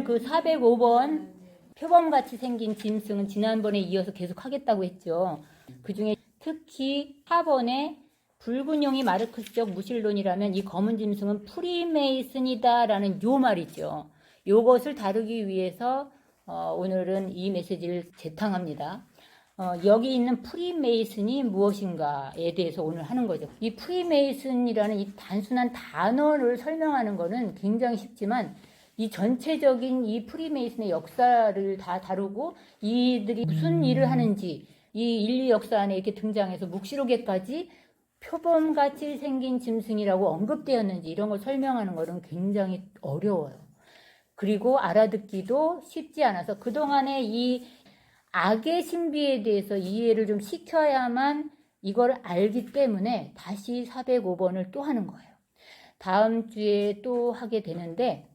오늘 그 405번 표범같이 생긴 짐승은 지난번에 이어서 계속 하겠다고 했죠. 그 중에 특히 4번에 붉은 용이 마르크스적 무신론이라면 이 검은 짐승은 프리메이슨이다라는 요 말이죠. 요것을 다루기 위해서 오늘은 이 메시지를 재탕합니다. 여기 있는 프리메이슨이 무엇인가에 대해서 오늘 하는 거죠. 이 프리메이슨이라는 이 단순한 단어를 설명하는 거는 굉장히 쉽지만 이 전체적인 이 프리메이슨의 역사를 다 다루고 이들이 무슨 일을 하는지 이 인류 역사 안에 이렇게 등장해서 묵시록에까지 표범같이 생긴 짐승이라고 언급되었는지 이런 걸 설명하는 것은 굉장히 어려워요. 그리고 알아듣기도 쉽지 않아서 그동안에 이 악의 신비에 대해서 이해를 좀 시켜야만 이걸 알기 때문에 다시 405번을 또 하는 거예요. 다음 주에 또 하게 되는데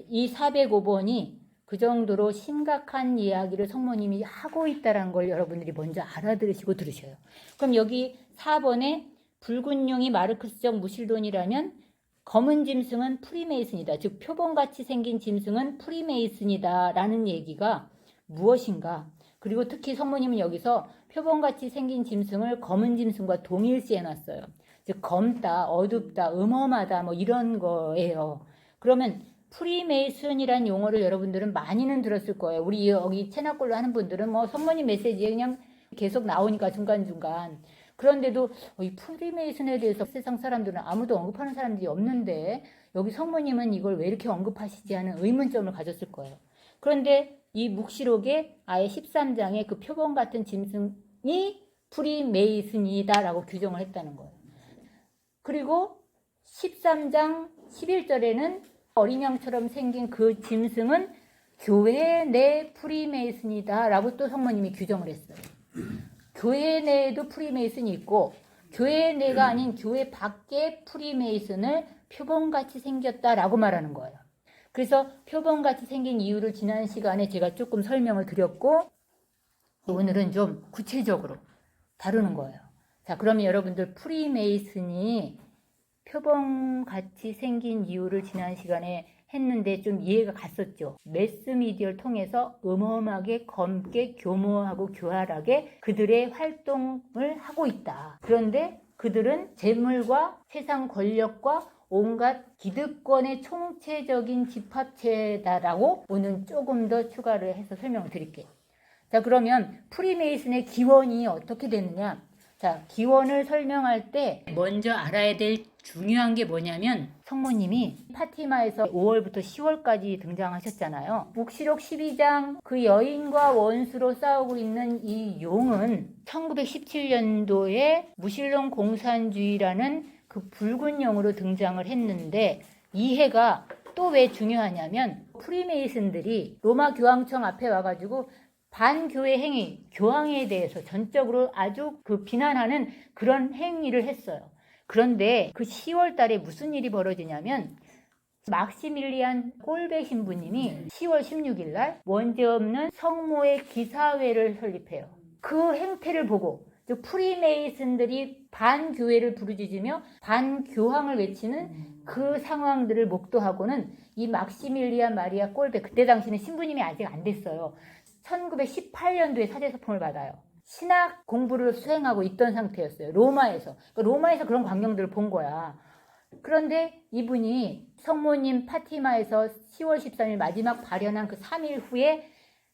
이 405번이 그 정도로 심각한 이야기를 성모님이 하고 있다는 걸 여러분들이 먼저 알아들으시고 들으셔요. 그럼 여기 4번에 붉은 용이 마르크스적 무신론이라면 검은 짐승은 프리메이슨이다. 즉 표범같이 생긴 짐승은 프리메이슨이다 라는 얘기가 무엇인가. 그리고 특히 성모님은 여기서 표범같이 생긴 짐승을 검은 짐승과 동일시해 놨어요. 즉 검다, 어둡다, 음험하다 뭐 이런 거예요. 그러면 프리메이슨이란 용어를 여러분들은 많이는 들었을 거예요. 우리 여기 채널걸로 하는 분들은 뭐 성모님 메시지에 그냥 계속 나오니까 중간중간. 그런데도 이 프리메이슨에 대해서 세상 사람들은 아무도 언급하는 사람들이 없는데 여기 성모님은 이걸 왜 이렇게 언급하시지 하는 의문점을 가졌을 거예요. 그런데 이 묵시록에 아예 13장에 그 표범 같은 짐승이 프리메이슨이다라고 규정을 했다는 거예요. 그리고 13장 11절에는 어린 양처럼 생긴 그 짐승은 교회 내 프리메이슨이다 라고 또 성모님이 규정을 했어요. 교회 내에도 프리메이슨이 있고 교회 내가 아닌 교회 밖에 프리메이슨을 표범같이 생겼다라고 말하는 거예요. 그래서 표범같이 생긴 이유를 지난 시간에 제가 조금 설명을 드렸고 오늘은 좀 구체적으로 다루는 거예요. 자, 그러면 여러분들 프리메이슨이 표범같이 생긴 이유를 지난 시간에 했는데 좀 이해가 갔었죠. 매스미디어를 통해서 음험하게, 검게, 교묘하고 교활하게 그들의 활동을 하고 있다. 그런데 그들은 재물과 세상 권력과 온갖 기득권의 총체적인 집합체다라고 오늘 조금 더 추가를 해서 설명을 드릴게요. 자, 그러면 프리메이슨의 기원이 어떻게 됐느냐? 자, 기원을 설명할 때 먼저 알아야 될 중요한 게 뭐냐면 성모님이 파티마에서 5월부터 10월까지 등장하셨잖아요. 묵시록 12장 그 여인과 원수로 싸우고 있는 이 용은 1917년도에 무신론 공산주의라는 그 붉은 용으로 등장을 했는데 이 해가 또 왜 중요하냐면 프리메이슨들이 로마 교황청 앞에 와가지고 반교회 행위, 교황에 대해서 전적으로 아주 그 비난하는 그런 행위를 했어요. 그런데 그 10월 달에 무슨 일이 벌어지냐면 막시밀리안 꼴베 신부님이 10월 16일 날 원죄 없는 성모의 기사회를 설립해요. 그 행태를 보고 즉 프리메이슨들이 반교회를 부르짖으며 반교황을 외치는 그 상황들을 목도하고는 이 막시밀리안 마리아 꼴베, 그때 당시는 신부님이 아직 안 됐어요. 1918년도에 사제서품을 받아요. 신학 공부를 수행하고 있던 상태였어요. 로마에서. 그러니까 로마에서 그런 광경들을 본 거야. 그런데 이분이 성모님 파티마에서 10월 13일 마지막 발현한 그 3일 후에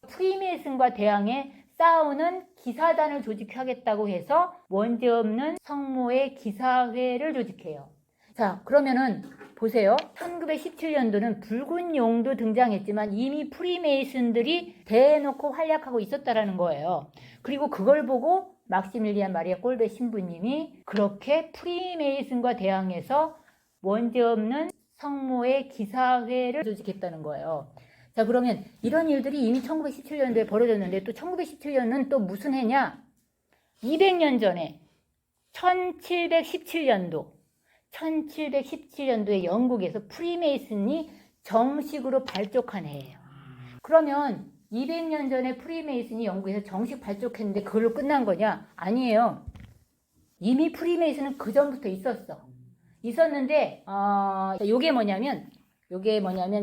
프리메이슨과 대항해 싸우는 기사단을 조직하겠다고 해서 원죄 없는 성모의 기사회를 조직해요. 자, 그러면은 보세요. 1917년도는 붉은 용도 등장했지만 이미 프리메이슨들이 대놓고 활약하고 있었다라는 거예요. 그리고 그걸 보고 막시밀리안 마리아 꼴베 신부님이 그렇게 프리메이슨과 대항해서 원죄 없는 성모의 기사회를 조직했다는 거예요. 자, 그러면 이런 일들이 이미 1917년도에 벌어졌는데 또 1917년은 또 무슨 해냐? 200년 전에 1717년도에 영국에서 프리메이슨이 정식으로 발족한 해예요. 그러면 200년 전에 프리메이슨이 영국에서 정식 발족했는데 그걸로 끝난 거냐? 아니에요. 이미 프리메이슨은 그 전부터 있었는데 요게 뭐냐면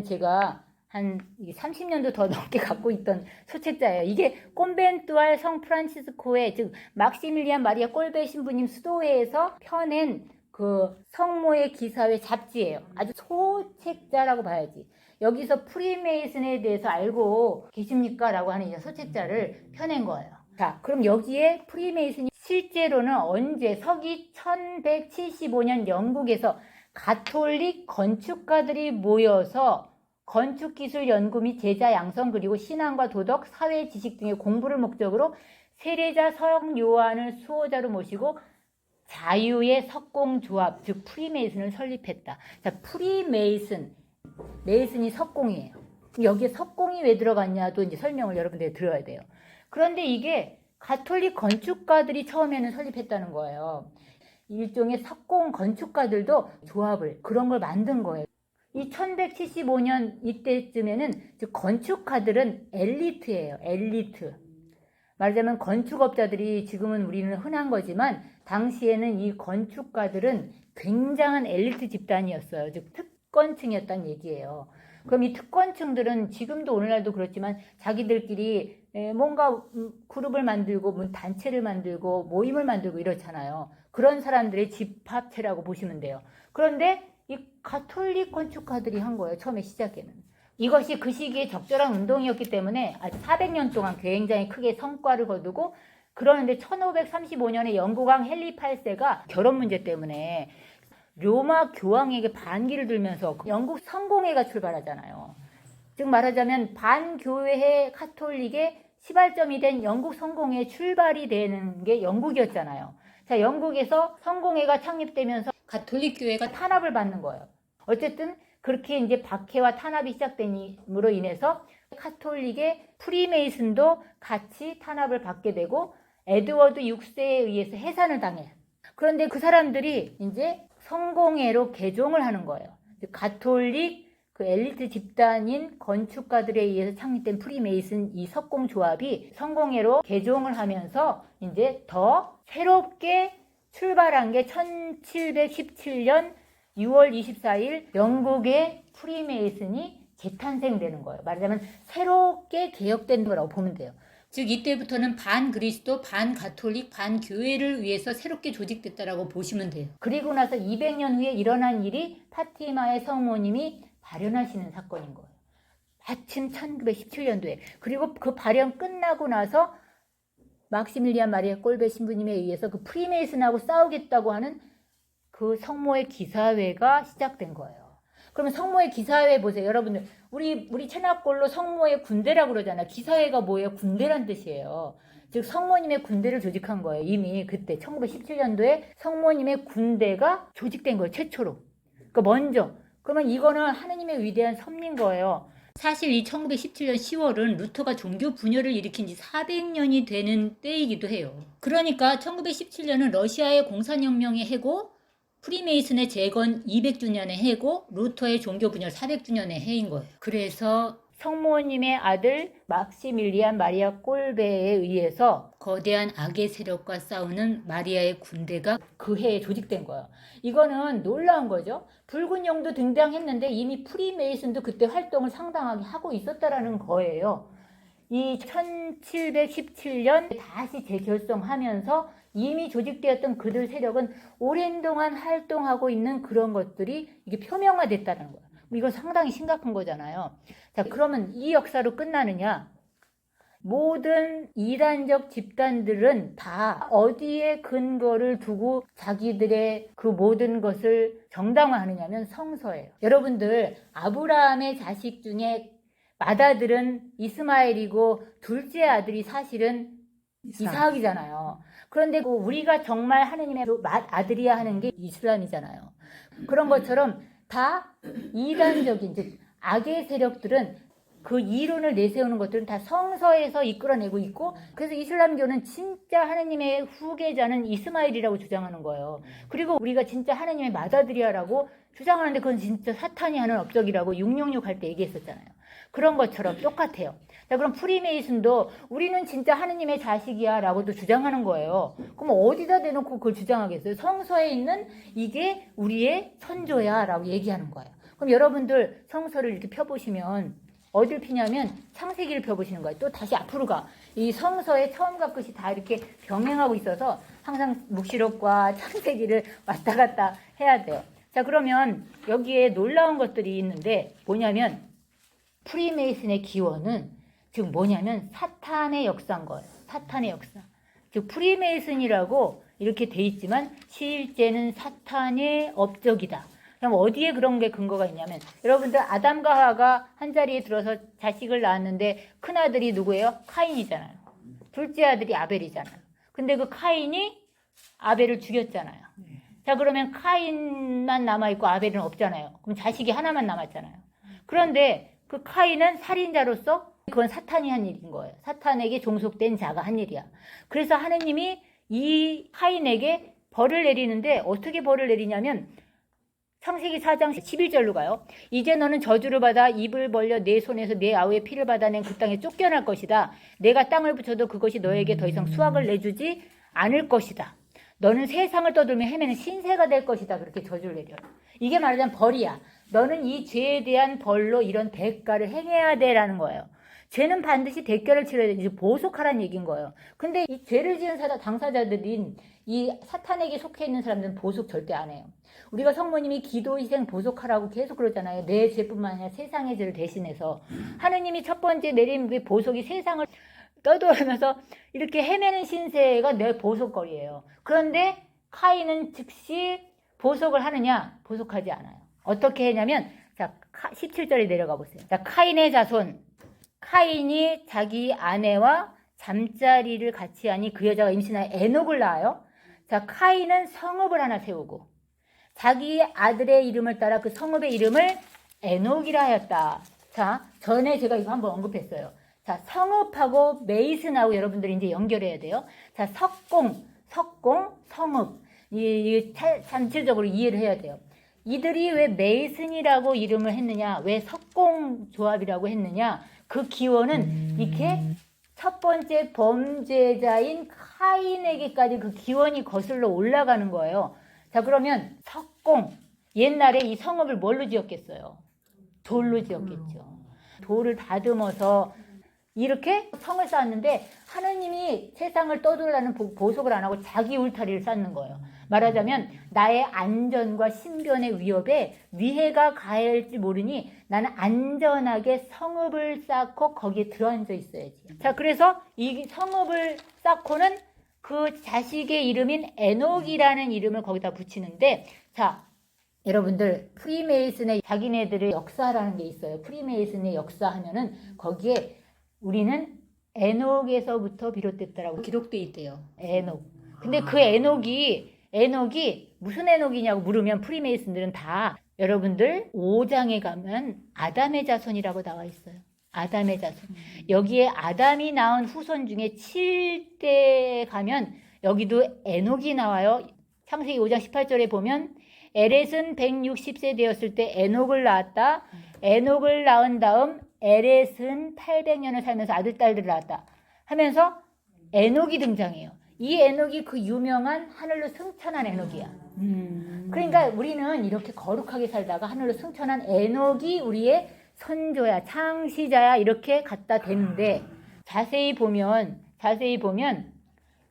제가 한 30년도 더 넘게 갖고 있던 소책자예요. 이게 콘벤투알 성 프란치스코의 즉 막시밀리안 마리아 꼴베 신부님 수도회에서 펴낸 그 성모의 기사회 잡지예요. 아주 소책자라고 봐야지. 여기서 프리메이슨에 대해서 알고 계십니까? 라고 하는 이 소책자를 펴낸 거예요. 자, 그럼 여기에 프리메이슨이 실제로는 언제 서기 1175년 영국에서 가톨릭 건축가들이 모여서 건축기술 연구 및 제자 양성 그리고 신앙과 도덕, 사회 지식 등의 공부를 목적으로 세례자 성 요한을 수호자로 모시고 자유의 석공조합 즉 프리메이슨을 설립했다. 자, 프리메이슨, 메이슨이 석공이에요. 여기에 석공이 왜 들어갔냐도 이제 설명을 여러분들이 들어야 돼요. 그런데 이게 가톨릭 건축가들이 처음에는 설립했다는 거예요. 일종의 석공 건축가들도 조합을 그런 걸 만든 거예요. 이 1175년 이때쯤에는 즉 건축가들은 엘리트예요. 엘리트. 말하자면 건축업자들이 지금은 우리는 흔한 거지만 당시에는 이 건축가들은 굉장한 엘리트 집단이었어요. 즉 특권층이었다는 얘기예요. 그럼 이 특권층들은 지금도 오늘날도 그렇지만 자기들끼리 뭔가 그룹을 만들고 단체를 만들고 모임을 만들고 이렇잖아요. 그런 사람들의 집합체라고 보시면 돼요. 그런데 이 가톨릭 건축가들이 한 거예요. 처음에 시작에는. 이것이 그 시기에 적절한 운동이었기 때문에 아주 400년 동안 굉장히 크게 성과를 거두고 그러는데 1535년에 영국왕 헨리 8세가 결혼 문제 때문에 로마 교황에게 반기를 들면서 영국 성공회가 출발하잖아요. 즉 말하자면 반교회 카톨릭의 시발점이 된 영국 성공회 출발이 되는 게 영국이었잖아요. 자, 영국에서 성공회가 창립되면서 가톨릭 교회가 탄압을 받는 거예요. 어쨌든 그렇게 이제 박해와 탄압이 시작됨으로 인해서 카톨릭의 프리메이슨도 같이 탄압을 받게 되고 에드워드 6세에 의해서 해산을 당해요. 그런데 그 사람들이 이제 성공회로 개종을 하는 거예요. 가톨릭 그 엘리트 집단인 건축가들에 의해서 창립된 프리메이슨 이 석공조합이 성공회로 개종을 하면서 이제 더 새롭게 출발한 게 1717년 6월 24일 영국의 프리메이슨이 재탄생되는 거예요. 말하자면 새롭게 개혁된 거라고 보면 돼요. 즉 이때부터는 반그리스도, 반가톨릭, 반교회를 위해서 새롭게 조직됐다라고 보시면 돼요. 그리고 나서 200년 후에 일어난 일이 파티마의 성모님이 발현하시는 사건인 거예요. 마침 1917년도에. 그리고 그 발현 끝나고 나서 막시밀리안 마리아 꼴베 신부님에 의해서 그 프리메이슨하고 싸우겠다고 하는 그 성모의 기사회가 시작된 거예요. 그러면 성모의 기사회 보세요. 여러분들 우리 채납골로 성모의 군대라고 그러잖아요. 기사회가 뭐예요? 군대란 뜻이에요. 즉 성모님의 군대를 조직한 거예요. 이미 그때 1917년도에 성모님의 군대가 조직된 거예요. 최초로. 그러니까 먼저. 그러면 이거는 하느님의 위대한 섭리인 거예요. 사실 이 1917년 10월은 루터가 종교 분열을 일으킨 지 400년이 되는 때이기도 해요. 그러니까 1917년은 러시아의 공산혁명의 해고, 프리메이슨의 재건 200주년의 해고, 루터의 종교 분열 400주년의 해인 거예요. 그래서 성모님의 아들 막시밀리안 마리아 꼴베에 의해서 거대한 악의 세력과 싸우는 마리아의 군대가 그 해에 조직된 거예요. 이거는 놀라운 거죠. 붉은 용도 등장했는데 이미 프리메이슨도 그때 활동을 상당하게 하고 있었다라는 거예요. 이 1717년 다시 재결성하면서 이미 조직되었던 그들 세력은 오랜 동안 활동하고 있는 그런 것들이 이게 표명화됐다는 거예요. 이거 상당히 심각한 거잖아요. 자, 그러면 이 역사로 끝나느냐? 모든 이단적 집단들은 다 어디에 근거를 두고 자기들의 그 모든 것을 정당화하느냐면 성서예요. 여러분들 아브라함의 자식 중에 맏아들은 이스마엘이고 둘째 아들이 사실은 이삭이잖아요. 그런데 우리가 정말 하느님의 맏아들이야 하는 게 이슬람이잖아요. 그런 것처럼 다 이단적인 즉 악의 세력들은 그 이론을 내세우는 것들은 다 성서에서 이끌어내고 있고 그래서 이슬람교는 진짜 하느님의 후계자는 이스마엘이라고 주장하는 거예요. 그리고 우리가 진짜 하느님의 맏아들이야라고 주장하는데 그건 진짜 사탄이 하는 업적이라고 666 할 때 얘기했었잖아요. 그런 것처럼 똑같아요. 자, 그럼 프리메이슨도 우리는 진짜 하느님의 자식이야 라고도 주장하는 거예요. 그럼 어디다 대놓고 그걸 주장하겠어요? 성서에 있는 이게 우리의 선조야 라고 얘기하는 거예요. 그럼 여러분들 성서를 이렇게 펴보시면 어딜 피냐면 창세기를 펴보시는 거예요. 또 다시 앞으로 가. 이 성서의 처음과 끝이 다 이렇게 병행하고 있어서 항상 묵시록과 창세기를 왔다 갔다 해야 돼요. 자, 그러면 여기에 놀라운 것들이 있는데 뭐냐면 프리메이슨의 기원은 즉 뭐냐면 사탄의 역사인 거예요. 사탄의 역사. 즉 프리메이슨이라고 이렇게 돼 있지만 실제는 사탄의 업적이다. 그럼 어디에 그런 게 근거가 있냐면 여러분들 아담과 하와가 한 자리에 들어서 자식을 낳았는데 큰아들이 누구예요? 카인이잖아요. 둘째 아들이 아벨이잖아요. 근데 그 카인이 아벨을 죽였잖아요. 자, 그러면 카인만 남아있고 아벨은 없잖아요. 그럼 자식이 하나만 남았잖아요. 그런데 그 카인은 살인자로서 그건 사탄이 한 일인 거예요. 사탄에게 종속된 자가 한 일이야. 그래서 하느님이 이 카인에게 벌을 내리는데 어떻게 벌을 내리냐면 창세기 4장 11절로 가요. 이제 너는 저주를 받아 입을 벌려 내 손에서 내 아우의 피를 받아낸 그 땅에 쫓겨날 것이다. 내가 땅을 붙여도 그것이 너에게 더 이상 수확을 내주지 않을 것이다. 너는 세상을 떠돌며 헤매는 신세가 될 것이다. 그렇게 저주를 내려요. 이게 말하자면 벌이야. 너는 이 죄에 대한 벌로 이런 대가를 행해야 돼라는 거예요. 죄는 반드시 대가를 치러야 돼. 이제 보속하라는 얘기인 거예요. 근데 이 죄를 지은 당사자들인 이 사탄에게 속해 있는 사람들은 보속 절대 안 해요. 우리가 성모님이 기도, 희생, 보속하라고 계속 그러잖아요. 내 죄뿐만 아니라 세상의 죄를 대신해서. 하느님이 첫 번째 내린 그 보속이 세상을 떠돌면서 이렇게 헤매는 신세가 내 보속거리예요. 그런데 카인은 즉시 보속을 하느냐? 보속하지 않아요. 어떻게 했냐면 자 17절에 내려가 보세요. 자, 카인의 자손. 카인이 자기 아내와 잠자리를 같이 하니 그 여자가 임신하여 에녹을 낳아요. 자, 카인은 성읍을 하나 세우고 자기 아들의 이름을 따라 그 성읍의 이름을 에녹이라 하였다. 자, 전에 제가 이거 한번 언급했어요. 자, 성읍하고 메이슨하고 여러분들이 이제 연결해야 돼요. 자, 석공, 성읍. 이 잠실적으로 이해를 해야 돼요. 이들이 왜 메이슨이라고 이름을 했느냐, 왜 석공 조합이라고 했느냐, 그 기원은 이렇게 첫 번째 범죄자인 카인에게까지 그 기원이 거슬러 올라가는 거예요. 자, 그러면 석공, 옛날에 이 성읍을 뭘로 지었겠어요? 돌로 지었겠죠. 돌을 다듬어서 이렇게 성을 쌓았는데 하느님이 세상을 떠돌라는 보속을 안 하고 자기 울타리를 쌓는 거예요. 말하자면 나의 안전과 신변의 위협에 위해가 가할지 모르니 나는 안전하게 성읍을 쌓고 거기에 들어앉아 있어야지. 자, 그래서 이 성읍을 쌓고는 그 자식의 이름인 에녹이라는 이름을 거기다 붙이는데, 자, 여러분들 프리메이슨의 자기네들의 역사라는 게 있어요. 프리메이슨의 역사 하면은 거기에 우리는 에녹에서부터 비롯됐다라고 기록돼 있대요. 에녹. 근데 그 에녹이 무슨 에녹이냐고 물으면 프리메이슨들은 다 여러분들 5장에 가면 아담의 자손이라고 나와 있어요. 아담의 자손. 여기에 아담이 낳은 후손 중에 7대에 가면 여기도 에녹이 나와요. 창세기 5장 18절에 보면 에렛은 160세 되었을 때 에녹을 낳았다. 에녹을 낳은 다음 에렛은 800년을 살면서 아들, 딸들을 낳았다 하면서 에녹이 등장해요. 이 에녹이 그 유명한 하늘로 승천한 에녹이야. 그러니까 우리는 이렇게 거룩하게 살다가 하늘로 승천한 에녹이 우리의 선조야, 창시자야 이렇게 갖다 대는데 자세히 보면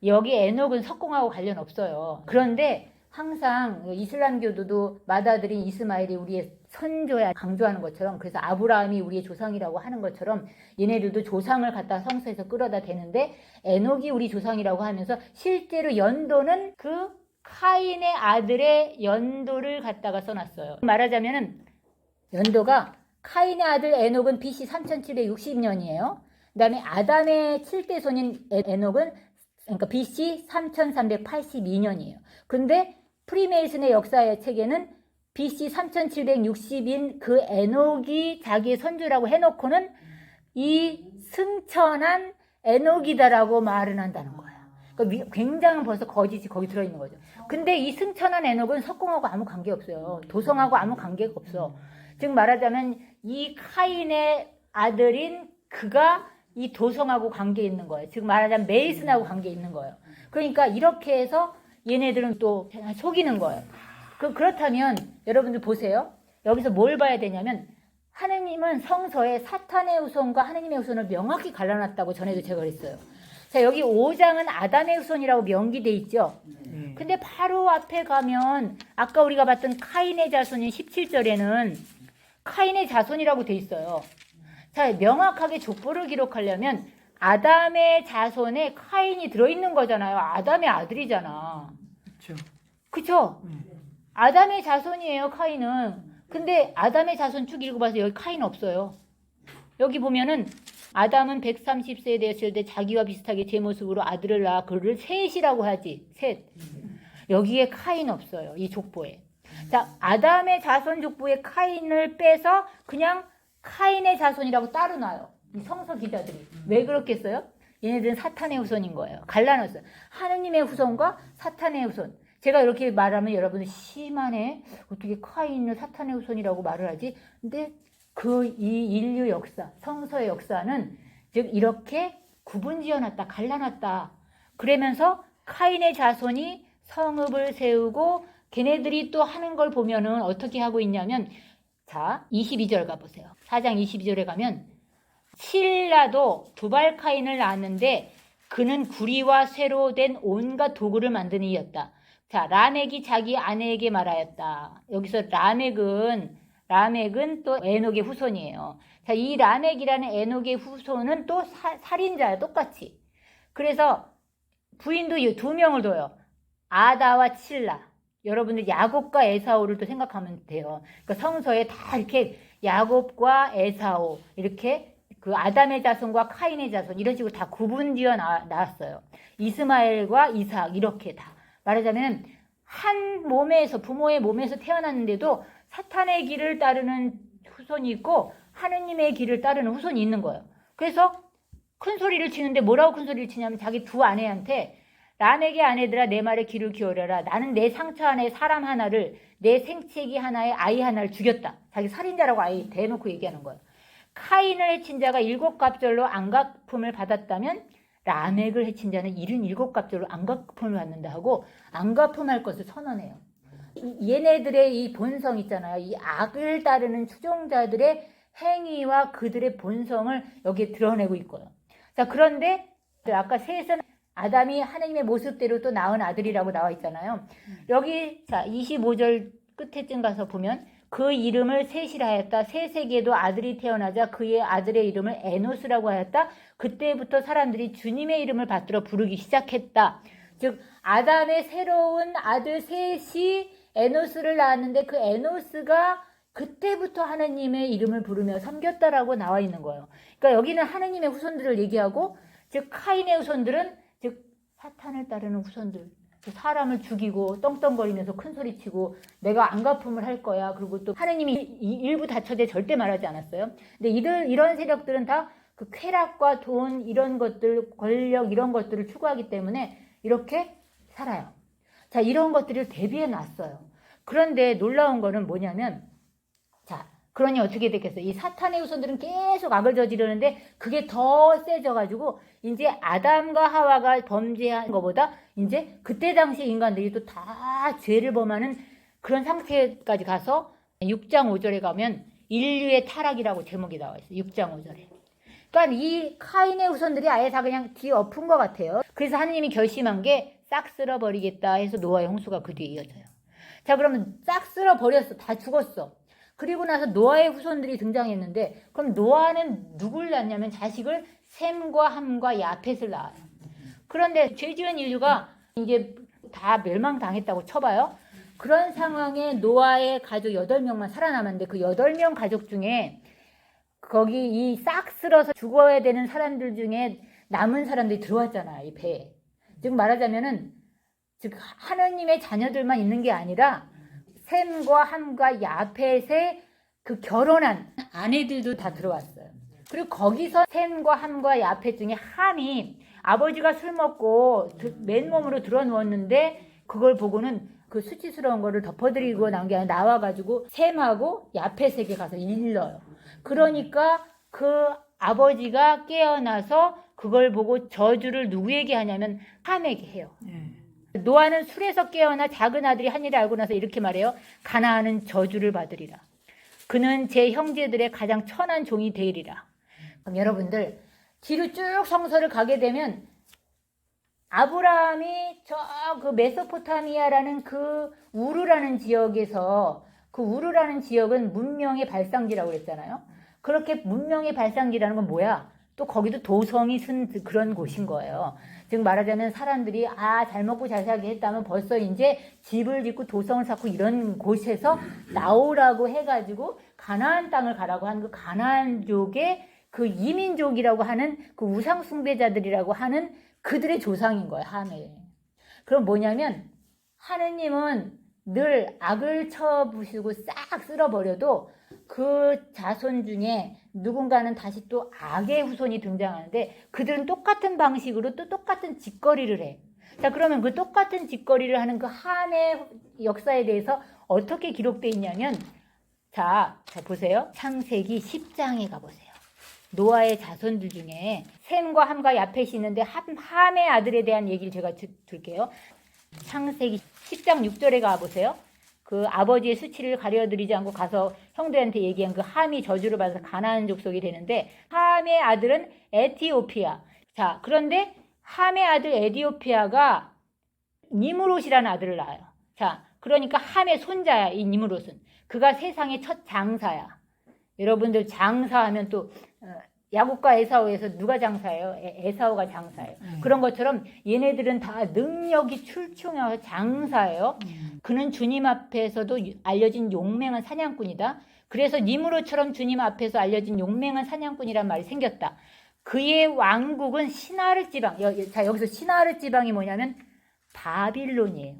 여기 에녹은 석공하고 관련 없어요. 그런데 항상 이슬람교도도 맏아들인 이스마엘이 우리의 선조야 강조하는 것처럼, 그래서 아브라함이 우리의 조상이라고 하는 것처럼 얘네들도 조상을 갖다 성서에서 끌어다 대는데 에녹이 우리 조상이라고 하면서 실제로 연도는 그 카인의 아들의 연도를 갖다가 써놨어요. 말하자면은 연도가 카인의 아들 에녹은 BC 3760년이에요. 그 다음에 아담의 7대 손인 에녹은 그러니까 BC 3382년이에요. 근데 프리메이슨의 역사의 책에는 BC 3760인 그 에녹이 자기의 선조라고 해놓고는 이 승천한 에녹이다라고 말을 한다는 거예요. 그러니까 굉장한 벌써 거짓이 거기 들어있는 거죠. 근데 이 승천한 에녹은 석공하고 아무 관계없어요. 도성하고 아무 관계가 없어. 즉 말하자면 이 카인의 아들인 그가 이 도성하고 관계 있는 거예요. 즉 말하자면 메이슨하고 관계 있는 거예요. 그러니까 이렇게 해서 얘네들은 또 속이는 거예요. 그렇다면 여러분들 보세요. 여기서 뭘 봐야 되냐면 하느님은 성서에 사탄의 후손과 하느님의 후손을 명확히 갈라놨다고 전에도 제가 그랬어요. 자, 여기 5장은 아담의 후손이라고 명기돼 있죠. 근데 바로 앞에 가면 아까 우리가 봤던 카인의 자손인 17절에는 카인의 자손이라고 돼 있어요. 자, 명확하게 족보를 기록하려면 아담의 자손에 카인이 들어있는 거잖아요. 아담의 아들이잖아. 그렇죠. 그쵸? 아담의 자손이에요, 카인은. 근데 아담의 자손 쭉 읽어봐서 여기 카인 없어요. 여기 보면은 아담은 130세에 되었을 때 자기와 비슷하게 제 모습으로 아들을 낳아 그를 셋이라고 하지. 셋. 여기에 카인 없어요. 이 족보에. 자, 아담의 자손 족보에 카인을 빼서 그냥 카인의 자손이라고 따로 놔요. 이 성서 기자들이. 왜 그렇겠어요? 얘네들은 사탄의 후손인 거예요. 갈라놨어요. 하느님의 후손과 사탄의 후손. 제가 이렇게 말하면 여러분은 심하네. 어떻게 카인을 사탄의 후손이라고 말을 하지? 근데 이 인류 역사, 성서의 역사는 즉 이렇게 구분지어놨다, 갈라놨다. 그러면서 카인의 자손이 성읍을 세우고 걔네들이 또 하는 걸 보면은 어떻게 하고 있냐면 자, 22절 가보세요. 4장 22절에 가면 실라도 두발 카인을 낳았는데 그는 구리와 쇠로 된 온갖 도구를 만드는 이였다. 자, 라멕이 자기 아내에게 말하였다. 여기서 라멕은 또 에녹의 후손이에요. 자, 이 라멕이라는 에녹의 후손은 또 살인자야, 똑같이. 그래서 부인도 2명을 둬요. 아다와 칠라. 여러분들 야곱과 에사오를 또 생각하면 돼요. 그러니까 성서에 다 이렇게 야곱과 에사오 이렇게 그 아담의 자손과 카인의 자손 이런 식으로 다 구분지어 나왔어요. 이스마엘과 이삭 이렇게 다. 말하자면 한 몸에서 부모의 몸에서 태어났는데도 사탄의 길을 따르는 후손이 있고 하느님의 길을 따르는 후손이 있는 거예요. 그래서 큰 소리를 치는데 뭐라고 큰 소리를 치냐면 자기 두 아내한테 라멕의 아내들아 내 말에 귀를 기울여라. 나는 내 상처 안에 사람 하나를 내 생채기 하나에 아이 하나를 죽였다. 자기 살인자라고 아예 대놓고 얘기하는 거예요. 카인을 해친 자가 7갑절로 안갚음을 받았다면 라멕을 해친 자는 77갑절로 안갚음을 받는다 하고 안갚음할 것을 선언해요. 얘네들의 이 본성 있잖아요. 이 악을 따르는 추종자들의 행위와 그들의 본성을 여기에 드러내고 있고요. 자, 그런데 아까 셋은 아담이 하나님의 모습대로 또 낳은 아들이라고 나와 있잖아요. 여기 자 25절 끝에쯤 가서 보면 그 이름을 셋이라 하였다. 셋에게도 아들이 태어나자 그의 아들의 이름을 에노스라고 하였다. 그때부터 사람들이 주님의 이름을 받들어 부르기 시작했다. 즉 아담의 새로운 아들 셋이 에노스를 낳았는데 그 에노스가 그때부터 하나님의 이름을 부르며 섬겼다라고 나와 있는 거예요. 그러니까 여기는 하나님의 후손들을 얘기하고 즉 카인의 후손들은 즉 사탄을 따르는 후손들, 사람을 죽이고 떵떵거리면서 큰소리치고 내가 안갚음을 할 거야. 그리고 또 하나님이 일부 다처제 절대 말하지 않았어요. 근데 이런 세력들은 다 그 쾌락과 돈 이런 것들, 권력 이런 것들을 추구하기 때문에 이렇게 살아요. 자, 이런 것들을 대비해 놨어요. 그런데 놀라운 거는 뭐냐면 자, 그러니 어떻게 됐겠어요? 이 사탄의 후손들은 계속 악을 저지르는데 그게 더 세져가지고 이제 아담과 하와가 범죄한 것보다 이제 그때 당시 인간들이 또 다 죄를 범하는 그런 상태까지 가서 6장 5절에 가면 인류의 타락이라고 제목이 나와 있어요. 6장 5절에. 그러니까 이 카인의 후손들이 아예 다 그냥 뒤엎은 것 같아요. 그래서 하나님이 결심한 게 싹 쓸어버리겠다 해서 노아의 홍수가 그 뒤에 이어져요. 자, 그러면 싹 쓸어버렸어. 다 죽었어. 그리고 나서 노아의 후손들이 등장했는데 그럼 노아는 누굴 낳냐면 자식을 셈과 함과 야펫을 낳아요. 그런데 죄지은 인류가 이제 다 멸망당했다고 쳐봐요. 그런 상황에 노아의 가족 8명만 살아남았는데 그 8명 가족 중에 거기 이 싹 쓸어서 죽어야 되는 사람들 중에 남은 사람들이 들어왔잖아요. 이 배에. 즉 말하자면은 즉 하나님의 자녀들만 있는 게 아니라 셈과 함과 야펫의 그 결혼한 아내들도 다 들어왔어요. 그리고 거기서 셈과 함과 야펫 중에 함이 아버지가 술 먹고 맨몸으로 들어 누웠는데 그걸 보고는 그 수치스러운 거를 덮어드리고 나온 게 아니라 나와가지고 셈하고 야펫에게 가서 일러요. 그러니까 그 아버지가 깨어나서 그걸 보고 저주를 누구에게 하냐면 함에게 해요. 노아는 술에서 깨어나 작은 아들이 한 일을 알고 나서 이렇게 말해요. 가나안은 저주를 받으리라. 그는 제 형제들의 가장 천한 종이 되리라. 그럼 여러분들 뒤로 쭉 성서를 가게 되면 아브라함이 저 그 메소포타미아라는 그 우르라는 지역에서, 그 우르라는 지역은 문명의 발상지라고 그랬잖아요. 그렇게 문명의 발상지라는 건 뭐야? 또 거기도 도성이 쓴 그런 곳인 거예요. 즉 말하자면 사람들이 잘 먹고 잘 살게 했다면 벌써 이제 집을 짓고 도성을 쌓고 이런 곳에서 나오라고 해가지고 가나안 땅을 가라고 하는 그 가나안족의 그 이민족이라고 하는 그 우상 숭배자들이라고 하는 그들의 조상인 거예요. 함에. 그럼 뭐냐면 하느님은 늘 악을 쳐부수고 싹 쓸어버려도 그 자손 중에 누군가는 다시 또 악의 후손이 등장하는데 그들은 똑같은 방식으로 또 똑같은 짓거리를 해. 자, 그러면 그 똑같은 짓거리를 하는 그 함의 역사에 대해서 어떻게 기록되어 있냐면 자 보세요. 창세기 10장에 가보세요. 노아의 자손들 중에 셈과 함과 야펫이 있는데 함의 아들에 대한 얘기를 제가 줄게요. 창세기 10장 6절에 가보세요. 그 아버지의 수치를 가려드리지 않고 가서 형들한테 얘기한 그 함이 저주를 받아서 가나안 족속이 되는데 함의 아들은 에티오피아. 자, 그런데 함의 아들 에티오피아가 니무롯이라는 아들을 낳아요. 자, 그러니까 함의 손자야, 이 니무롯은. 그가 세상의 첫 장사야. 여러분들 장사하면 또 야곱과 에사오에서 누가 장사예요? 에사오가 장사예요. 그런 것처럼 얘네들은 다 능력이 출중해서 장사예요. 그는 주님 앞에서도 알려진 용맹한 사냥꾼이다. 그래서 니무롯처럼 주님 앞에서 알려진 용맹한 사냥꾼이란 말이 생겼다. 그의 왕국은 시나르 지방. 자, 여기서 시나르 지방이 뭐냐면 바빌론이에요.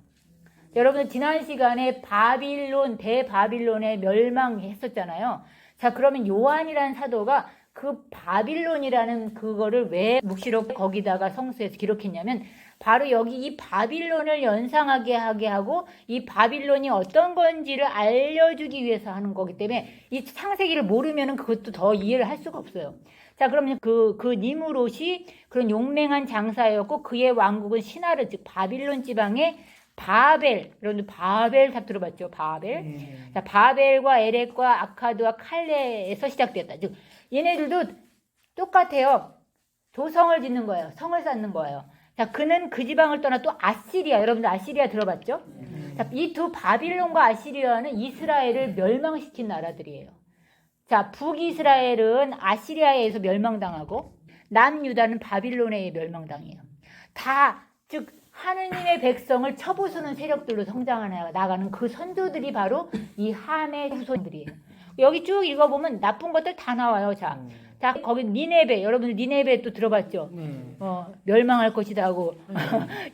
여러분 지난 시간에 바빌론, 대바빌론에 멸망했었잖아요. 자, 그러면 요한이라는 사도가 그 바빌론이라는 그거를 왜 묵시록 거기다가 성서에서 기록했냐면 바로 여기 이 바빌론을 연상하게 하게 하고 이 바빌론이 어떤 건지를 알려주기 위해서 하는 거기 때문에 이 창세기를 모르면은 그것도 더 이해를 할 수가 없어요. 자, 그러면 그 니무롯이 그런 용맹한 장사였고 그의 왕국은 시나르 즉 바빌론 지방의 바벨, 여러분들 바벨 탑 들어봤죠? 바벨. 자, 바벨과 에렉과 아카드와 칼레에서 시작됐다. 즉 얘네들도 똑같아요. 도성을 짓는 거예요. 성을 쌓는 거예요. 자, 그는 그 지방을 떠나 또 아시리아, 여러분들 아시리아 들어봤죠? 자, 이 두 바빌론과 아시리아는 이스라엘을 멸망시킨 나라들이에요. 자, 북이스라엘은 아시리아에 의해서 멸망당하고 남유다는 바빌론에 의해 멸망당해요. 다, 즉 하느님의 백성을 쳐부수는 세력들로 성장해 나가는 그 선조들이 바로 이 함의 후손들이에요. 여기 쭉 읽어보면 나쁜 것들 다 나와요. 자, 거기 니네베, 여러분들 니네베 또 들어봤죠? 멸망할 것이다 하고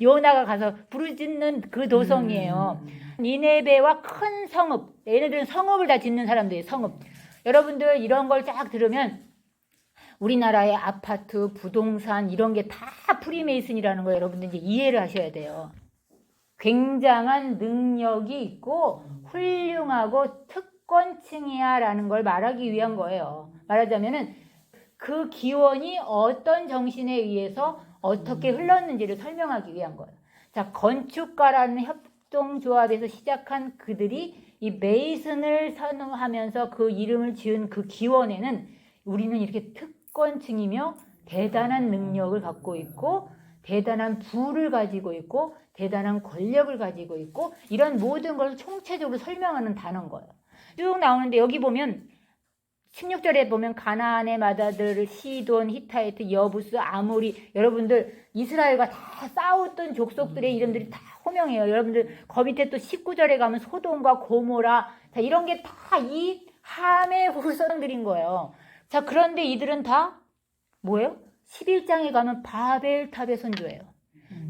요나가 가서 부르짖는 그 도성이에요. 니네베와 큰 성읍, 얘네들은 성읍을 다 짓는 사람들이에요. 성읍. 여러분들 이런 걸 쫙 들으면 우리나라의 아파트, 부동산 이런 게 다 프리메이슨이라는 걸 여러분들 이제 이해를 하셔야 돼요. 굉장한 능력이 있고 훌륭하고 특권층이야라는 걸 말하기 위한 거예요. 말하자면은 그 기원이 어떤 정신에 의해서 어떻게 흘렀는지를 설명하기 위한 거예요. 자, 건축가라는 협동조합에서 시작한 그들이 이 메이슨을 선호하면서 그 이름을 지은 그 기원에는 우리는 이렇게 특권층이며 대단한 능력을 갖고 있고 대단한 부를 가지고 있고 대단한 권력을 가지고 있고 이런 모든 것을 총체적으로 설명하는 단어인 거예요. 쭉 나오는데 여기 보면 16절에 보면 가나안의 마다들, 시돈, 히타이트, 여부스, 아모리 여러분들 이스라엘과 다 싸웠던 족속들의 이름들이 다 호명해요. 여러분들 거 밑에 또 19절에 가면 소돔과 고모라 자 이런 게 다 이 함의 후손들인 거예요. 자 그런데 이들은 다 뭐예요? 11장에 가면 바벨탑의 선조예요.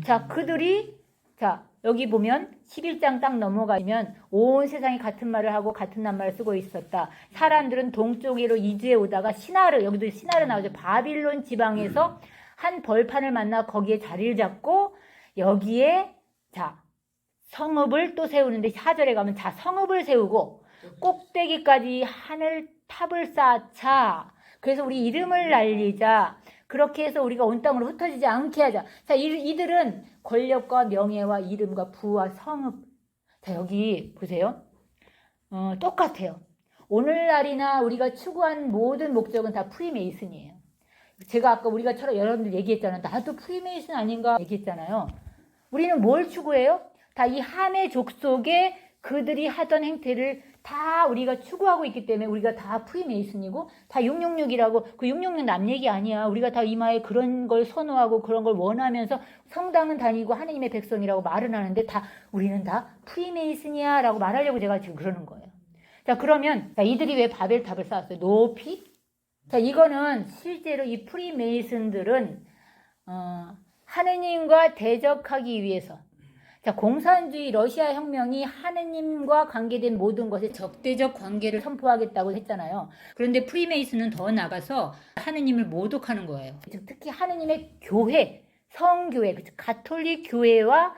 자 그들이 자 여기 보면 11장 딱 넘어가면 온 세상이 같은 말을 하고 같은 낱말을 쓰고 있었다. 사람들은 동쪽으로 이주해 오다가 시나르 여기도 시나르 나오죠. 바빌론 지방에서 한 벌판을 만나 거기에 자리를 잡고 여기에 자 성읍을 또 세우는데 4절에 가면 자 성읍을 세우고 꼭대기까지 하늘 탑을 쌓자. 그래서 우리 이름을 날리자. 그렇게 해서 우리가 온 땅으로 흩어지지 않게 하자. 자, 이들은 권력과 명예와 이름과 부와 성읍. 자, 여기 보세요. 똑같아요. 오늘날이나 우리가 추구한 모든 목적은 다 프리메이슨이에요. 제가 아까 우리가 여러분들 얘기했잖아요. 나도 프리메이슨 아닌가 얘기했잖아요. 우리는 뭘 추구해요? 다 이 함의 족속에 그들이 하던 행태를 다 우리가 추구하고 있기 때문에 우리가 다 프리메이슨이고 다 666이라고 그 666 남 얘기 아니야. 우리가 다 이마에 그런 걸 선호하고 그런 걸 원하면서 성당은 다니고 하느님의 백성이라고 말은 하는데 다 우리는 다 프리메이슨이야 라고 말하려고 제가 지금 그러는 거예요. 자, 그러면 이들이 왜 바벨탑을 쌓았어요? 높이? 자, 이거는 실제로 이 프리메이슨들은 하느님과 대적하기 위해서, 자, 공산주의 러시아 혁명이 하느님과 관계된 모든 것에 적대적 관계를 선포하겠다고 했잖아요. 그런데 프리메이슨은 더 나가서 하느님을 모독하는 거예요. 특히 하느님의 교회, 성교회, 가톨릭 교회와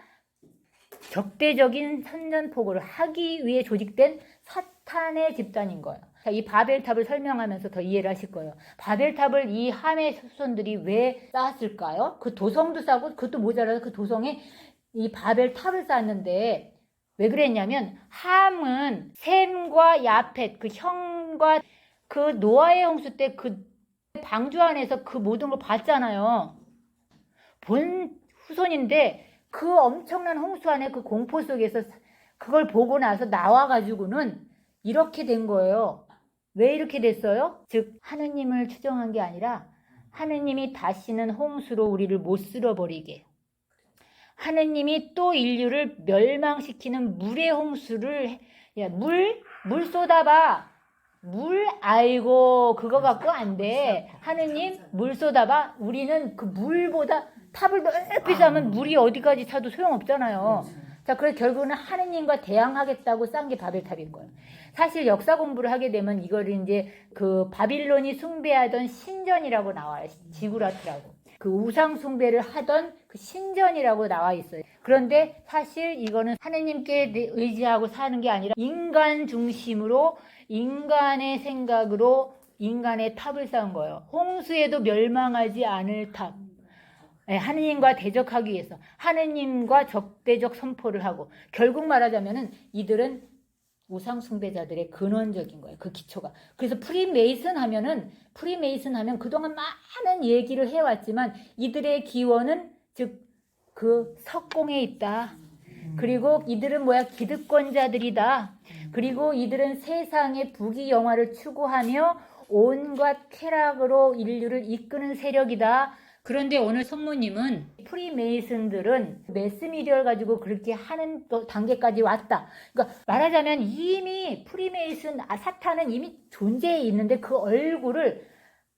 적대적인 선전포고를 하기 위해 조직된 사탄의 집단인 거예요. 자, 이 바벨탑을 설명하면서 더 이해를 하실 거예요. 바벨탑을 이 함의 후손들이 왜 쌓았을까요? 그 도성도 쌓고 그것도 모자라서 그 도성에 이 바벨탑을 쌓았는데 왜 그랬냐면 함은 셈과 야펫, 그 형과 그 노아의 홍수 때 그 방주 안에서 그 모든 걸 봤잖아요. 본 후손인데 그 엄청난 홍수 안에 그 공포 속에서 그걸 보고 나서 나와가지고는 이렇게 된 거예요. 왜 이렇게 됐어요? 즉 하느님을 추정한 게 아니라 하느님이 다시는 홍수로 우리를 못 쓸어버리게, 하느님이 또 인류를 멸망시키는 물의 홍수를, 물 쏟아봐. 물, 아이고 그거 갖고 안 돼. 하느님 물 쏟아봐. 우리는 그 물보다 탑을 넓히 쌓으면 물이 어디까지 차도 소용없잖아요. 자, 그래서 결국은 하느님과 대항하겠다고 쌓은 게 바벨탑인 거예요. 사실 역사 공부를 하게 되면 이거를 이제 그 바빌론이 숭배하던 신전이라고 나와요. 지구라트라고. 그 우상 숭배를 하던 그 신전이라고 나와 있어요. 그런데 사실 이거는 하느님께 의지하고 사는 게 아니라 인간 중심으로 인간의 생각으로 인간의 탑을 쌓은 거예요. 홍수에도 멸망하지 않을 탑. 하느님과 대적하기 위해서 하느님과 적대적 선포를 하고, 결국 말하자면은 이들은 우상 숭배자들의 근원적인 거예요. 그 기초가. 그래서 프리메이슨 하면 그동안 많은 얘기를 해왔지만 이들의 기원은 즉 그 석공에 있다. 그리고 이들은 기득권자들이다. 그리고 이들은 세상의 부귀영화를 추구하며 온갖 쾌락으로 인류를 이끄는 세력이다. 그런데 오늘 성모님은 프리메이슨들은 매스미디어를 가지고 그렇게 하는 단계까지 왔다. 그러니까 말하자면 이미 사탄은 이미 존재해 있는데 그 얼굴을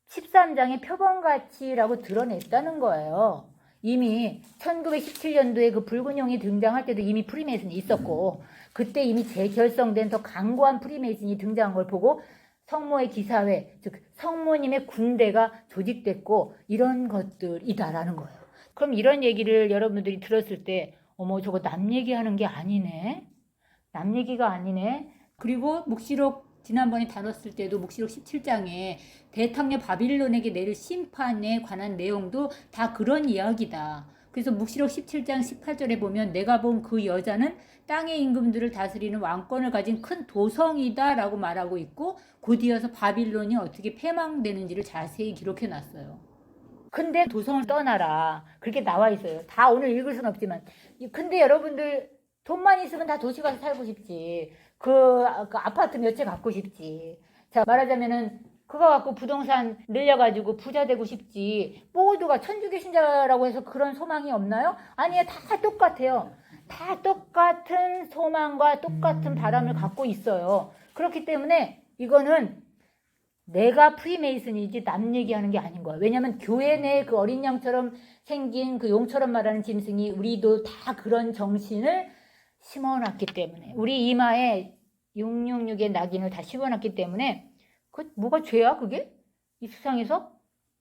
13장의 표범같이라고 드러냈다는 거예요. 이미 1917년도에 그 붉은 용이 등장할 때도 이미 프리메이슨이 있었고, 그때 이미 재결성된 더 강고한 프리메이슨이 등장한 걸 보고 성모의 기사회, 즉 성모님의 군대가 조직됐고 이런 것들이다라는 거예요. 그럼 이런 얘기를 여러분들이 들었을 때 어머 저거 남 얘기하는 게 아니네. 남 얘기가 아니네. 그리고 묵시록 지난번에 다뤘을 때도 묵시록 17장에 대탕녀 바빌론에게 내릴 심판에 관한 내용도 다 그런 이야기다. 그래서 묵시록 17장 18절에 보면 내가 본 그 여자는 땅의 임금들을 다스리는 왕권을 가진 큰 도성이다 라고 말하고 있고, 곧이어서 바빌론이 어떻게 패망되는지를 자세히 기록해 놨어요. 근데 도성을 떠나라 그렇게 나와 있어요. 다 오늘 읽을 수는 없지만. 근데 여러분들 돈만 있으면 다 도시 가서 살고 싶지. 그 아파트 몇 채 갖고 싶지. 자, 말하자면은 그거 갖고 부동산 늘려가지고 부자 되고 싶지. 모두가 천주교신자라고 해서 그런 소망이 없나요? 아니에요. 다 똑같아요. 다 똑같은 소망과 똑같은 바람을 갖고 있어요. 그렇기 때문에 이거는 내가 프리메이슨이지 남 얘기하는 게 아닌 거야. 왜냐하면 교회 내 그 어린 양처럼 생긴 그 용처럼 말하는 짐승이 우리도 다 그런 정신을 심어놨기 때문에, 우리 이마에 666의 낙인을 다 심어놨기 때문에 그 뭐가 죄야 그게? 이 세상에서?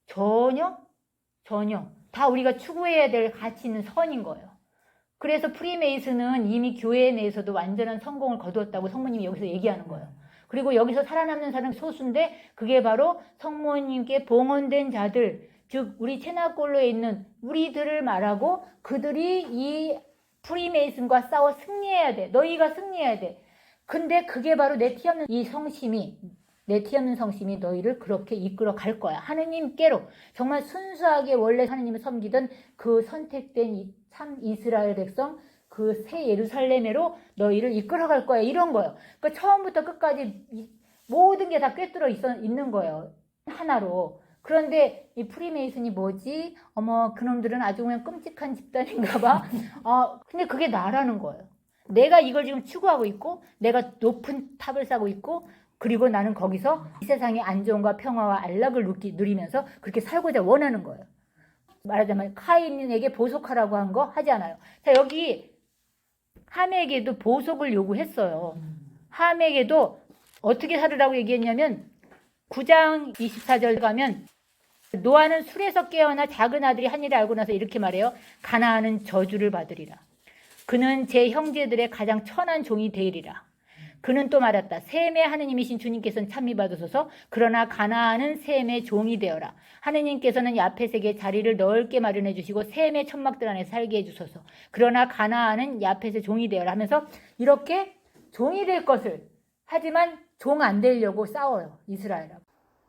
전혀 다 우리가 추구해야 될 가치 있는 선인 거예요. 그래서 프리메이슨은 이미 교회 내에서도 완전한 성공을 거두었다고 성모님이 여기서 얘기하는 거예요. 그리고 여기서 살아남는 사람은 소수인데 그게 바로 성모님께 봉헌된 자들, 즉 우리 체나골로에 있는 우리들을 말하고, 그들이 이 프리메이슨과 싸워 승리해야 돼. 너희가 승리해야 돼. 근데 그게 바로 내 티 없는 이 성심이, 내 티 없는 성심이 너희를 그렇게 이끌어 갈 거야. 하느님께로 정말 순수하게 원래 하느님을 섬기던 그 선택된 참 이스라엘 백성, 그 새 예루살렘으로 너희를 이끌어 갈 거야. 이런 거예요. 그러니까 처음부터 끝까지 모든 게 다 꿰뚫어 있는 거예요. 하나로. 그런데 이 프리메이슨이 뭐지? 어머, 그놈들은 아주 그냥 끔찍한 집단인가 봐. 근데 그게 나라는 거예요. 내가 이걸 지금 추구하고 있고, 내가 높은 탑을 쌓고 있고, 그리고 나는 거기서 이 세상의 안정과 평화와 안락을 누리면서 그렇게 살고자 원하는 거예요. 말하자면 카인에게 보속하라고 한 거 하지 않아요. 자, 여기 함에게도 보속을 요구했어요. 함에게도 어떻게 살으라고 얘기했냐면 9장 24절 가면 노아는 술에서 깨어나 작은 아들이 한 일을 알고 나서 이렇게 말해요. 가나안은 저주를 받으리라. 그는 제 형제들의 가장 천한 종이 되리라. 그는 또 말했다. 셈의 하느님이신 주님께서는 찬미 받으소서. 그러나 가나안은 셈의 종이 되어라. 하느님께서는 야펫에게 자리를 넓게 마련해 주시고 셈의 천막들 안에 살게 해 주소서. 그러나 가나안은 야펫의 종이 되어라 하면서 이렇게 종이 될 것을, 하지만 종 안 되려고 싸워요. 이스라엘하고.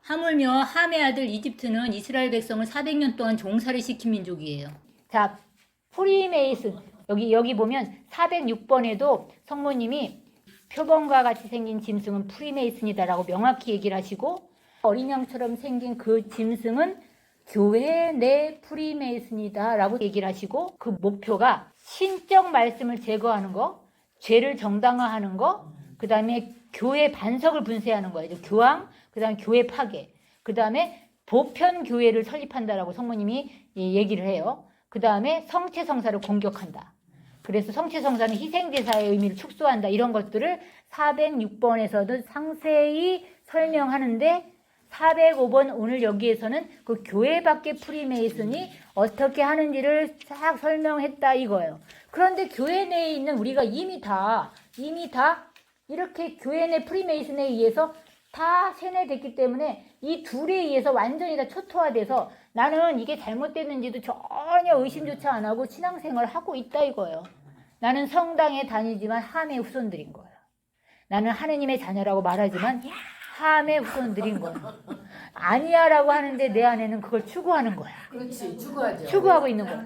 하물며 함의 아들 이집트는 이스라엘 백성을 400년 동안 종살이 시킨 민족이에요. 자, 프리메이슨 여기 보면 406번에도 성모님이 표범과 같이 생긴 짐승은 프리메이슨이다라고 명확히 얘기를 하시고, 어린 양처럼 생긴 그 짐승은 교회 내 프리메이슨이다라고 얘기를 하시고, 그 목표가 신적 말씀을 제거하는 거, 죄를 정당화하는 거, 그 다음에 교회 반석을 분쇄하는 거예요. 교황, 그 다음에 교회 파괴, 그 다음에 보편 교회를 설립한다라고 성모님이 얘기를 해요. 그 다음에 성체성사를 공격한다. 그래서 성체성사는 희생제사의 의미를 축소한다. 이런 것들을 406번에서도 상세히 설명하는데 405번 오늘 여기에서는 그 교회 밖의 프리메이슨이 어떻게 하는지를 싹 설명했다 이거예요. 그런데 교회 내에 있는 우리가 이미 다 이렇게 교회 내 프리메이슨에 의해서 다 세뇌됐기 때문에 이 둘에 의해서 완전히 다 초토화돼서 나는 이게 잘못됐는지도 전혀 의심조차 안 하고 신앙생활을 하고 있다 이거예요. 나는 성당에 다니지만 함의 후손들인 거예요. 나는 하느님의 자녀라고 말하지만 함의 후손들인 거예요. 아니야라고 하는데 내 안에는 그걸 추구하는 거야. 그렇지, 추구하죠. 추구하고 있는 거야.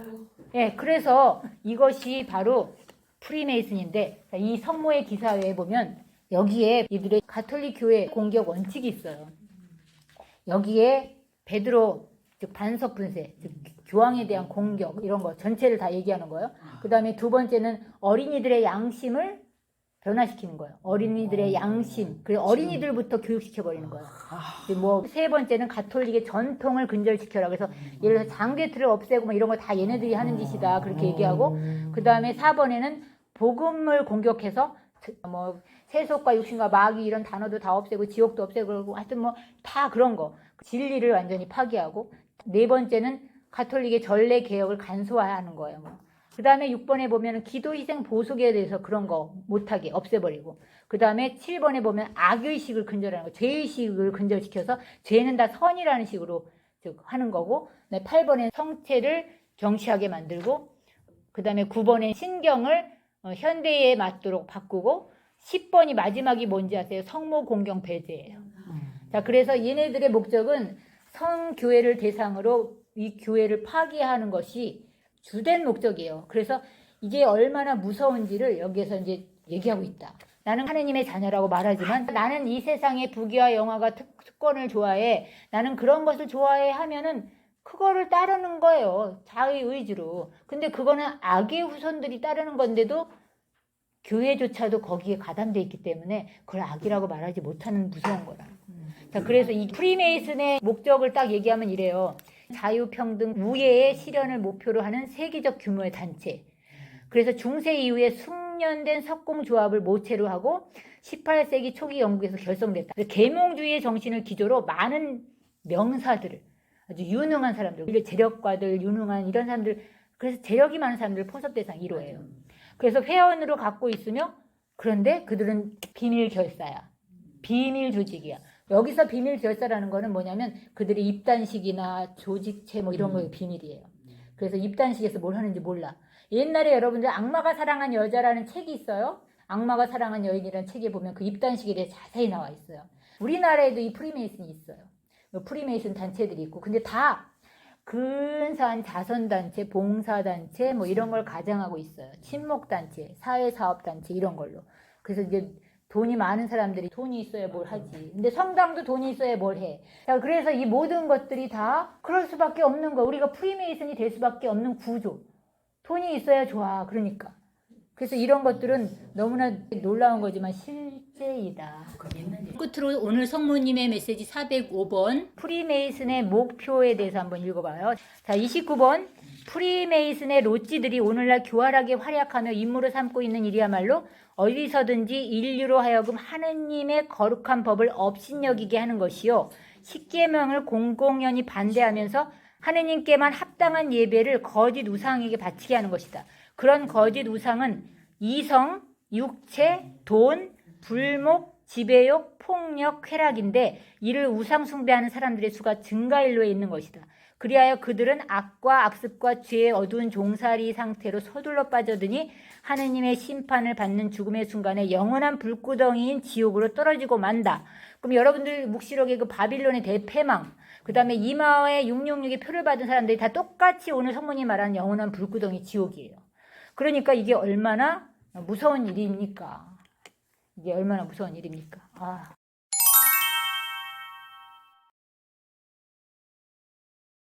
예, 그래서 이것이 바로 프리메이슨인데, 이 성모의 기사회에 보면 여기에 이들의 가톨릭 교회 공격 원칙이 있어요. 여기에 베드로 즉 반석 분쇄, 즉 교황에 대한 공격 이런 거 전체를 다 얘기하는 거예요. 그 다음에 두 번째는 어린이들의 양심을 변화시키는 거예요. 어린이들의 양심, 그리고 어린이들부터 교육시켜버리는 거예요. 뭐 세 번째는 가톨릭의 전통을 근절시켜라. 그래서 예를 들어서 장대틀을 없애고 뭐 이런 거 다 얘네들이 하는 짓이다 그렇게 얘기하고, 그 다음에 4번에는 복음을 공격해서 뭐 세속과 육신과 마귀 이런 단어도 다 없애고 지옥도 없애고 하여튼 뭐 다 그런 거, 진리를 완전히 파괴하고, 네 번째는 가톨릭의 전례 개혁을 간소화하는 거예요. 그 다음에 6번에 보면 기도 희생 보속에 대해서 그런 거 못하게 없애버리고, 그 다음에 7번에 보면 악의식을 근절하는 거, 죄의식을 근절시켜서 죄는 다 선이라는 식으로 즉 하는 거고, 8번에 성체를 경시하게 만들고, 그 다음에 9번에 신경을 현대에 맞도록 바꾸고, 10번이 마지막이 뭔지 아세요? 성모 공경 배제예요. 자, 그래서 얘네들의 목적은 성교회를 대상으로 이 교회를 파괴하는 것이 주된 목적이에요. 그래서 이게 얼마나 무서운지를 여기에서 이제 얘기하고 있다. 나는 하느님의 자녀라고 말하지만 나는 이 세상의 부귀와 영화가 특권을 좋아해. 나는 그런 것을 좋아해 하면은 그거를 따르는 거예요. 자의 의지로. 근데 그거는 악의 후손들이 따르는 건데도 교회조차도 거기에 가담되어 있기 때문에 그걸 악이라고 말하지 못하는 무서운 거라. 자, 그래서 이 프리메이슨의 목적을 딱 얘기하면 이래요. 자유평등 우애의 실현을 목표로 하는 세계적 규모의 단체. 그래서 중세 이후에 숙련된 석공조합을 모체로 하고 18세기 초기 영국에서 결성됐다. 계몽주의의 정신을 기조로 많은 명사들을, 아주 유능한 사람들, 재력가들, 유능한 이런 사람들, 그래서 재력이 많은 사람들을 포섭 대상 1호예요. 그래서 회원으로 갖고 있으며, 그런데 그들은 비밀 결사야. 비밀 조직이야. 여기서 비밀 결사라는 거는 뭐냐면 그들의 입단식이나 조직체 뭐 이런 거의 비밀이에요. 그래서 입단식에서 뭘 하는지 몰라. 옛날에 여러분들 악마가 사랑한 여자라는 책이 있어요. 악마가 사랑한 여인이라는 책에 보면 그 입단식에 대해 자세히 나와 있어요. 우리나라에도 이 프리메이슨이 있어요. 프리메이슨 단체들이 있고, 근데 다 근사한 자선단체, 봉사단체 뭐 이런 걸 가장하고 있어요. 친목단체, 사회사업단체 이런 걸로. 그래서 이제 돈이 많은 사람들이 돈이 있어야 뭘 하지. 근데 성당도 돈이 있어야 뭘 해. 자, 그래서 이 모든 것들이 다 그럴 수밖에 없는 거. 우리가 프리메이슨이 될 수밖에 없는 구조. 돈이 있어야 좋아. 그러니까. 그래서 이런 것들은 너무나 놀라운 거지만 실제이다. 끝으로 오늘 성모님의 메시지 405번 프리메이슨의 목표에 대해서 한번 읽어봐요. 자, 29번 프리메이슨의 롯지들이 오늘날 교활하게 활약하며 임무로 삼고 있는 일이야말로 어디서든지 인류로 하여금 하느님의 거룩한 법을 업신여기게 하는 것이요, 십계명을 공공연히 반대하면서 하느님께만 합당한 예배를 거짓 우상에게 바치게 하는 것이다. 그런 거짓 우상은 이성, 육체, 돈, 불목, 지배욕, 폭력, 쾌락인데 이를 우상 숭배하는 사람들의 수가 증가일로에 있는 것이다. 그리하여 그들은 악과 악습과 죄의 어두운 종살이 상태로 서둘러 빠져드니 하느님의 심판을 받는 죽음의 순간에 영원한 불구덩이인 지옥으로 떨어지고 만다. 그럼 여러분들 묵시록의 그 바빌론의 대패망, 그 다음에 이마와의 666의 표를 받은 사람들이 다 똑같이 오늘 성모님 말하는 영원한 불구덩이 지옥이에요. 그러니까 이게 얼마나 무서운 일입니까? 이게 얼마나 무서운 일입니까?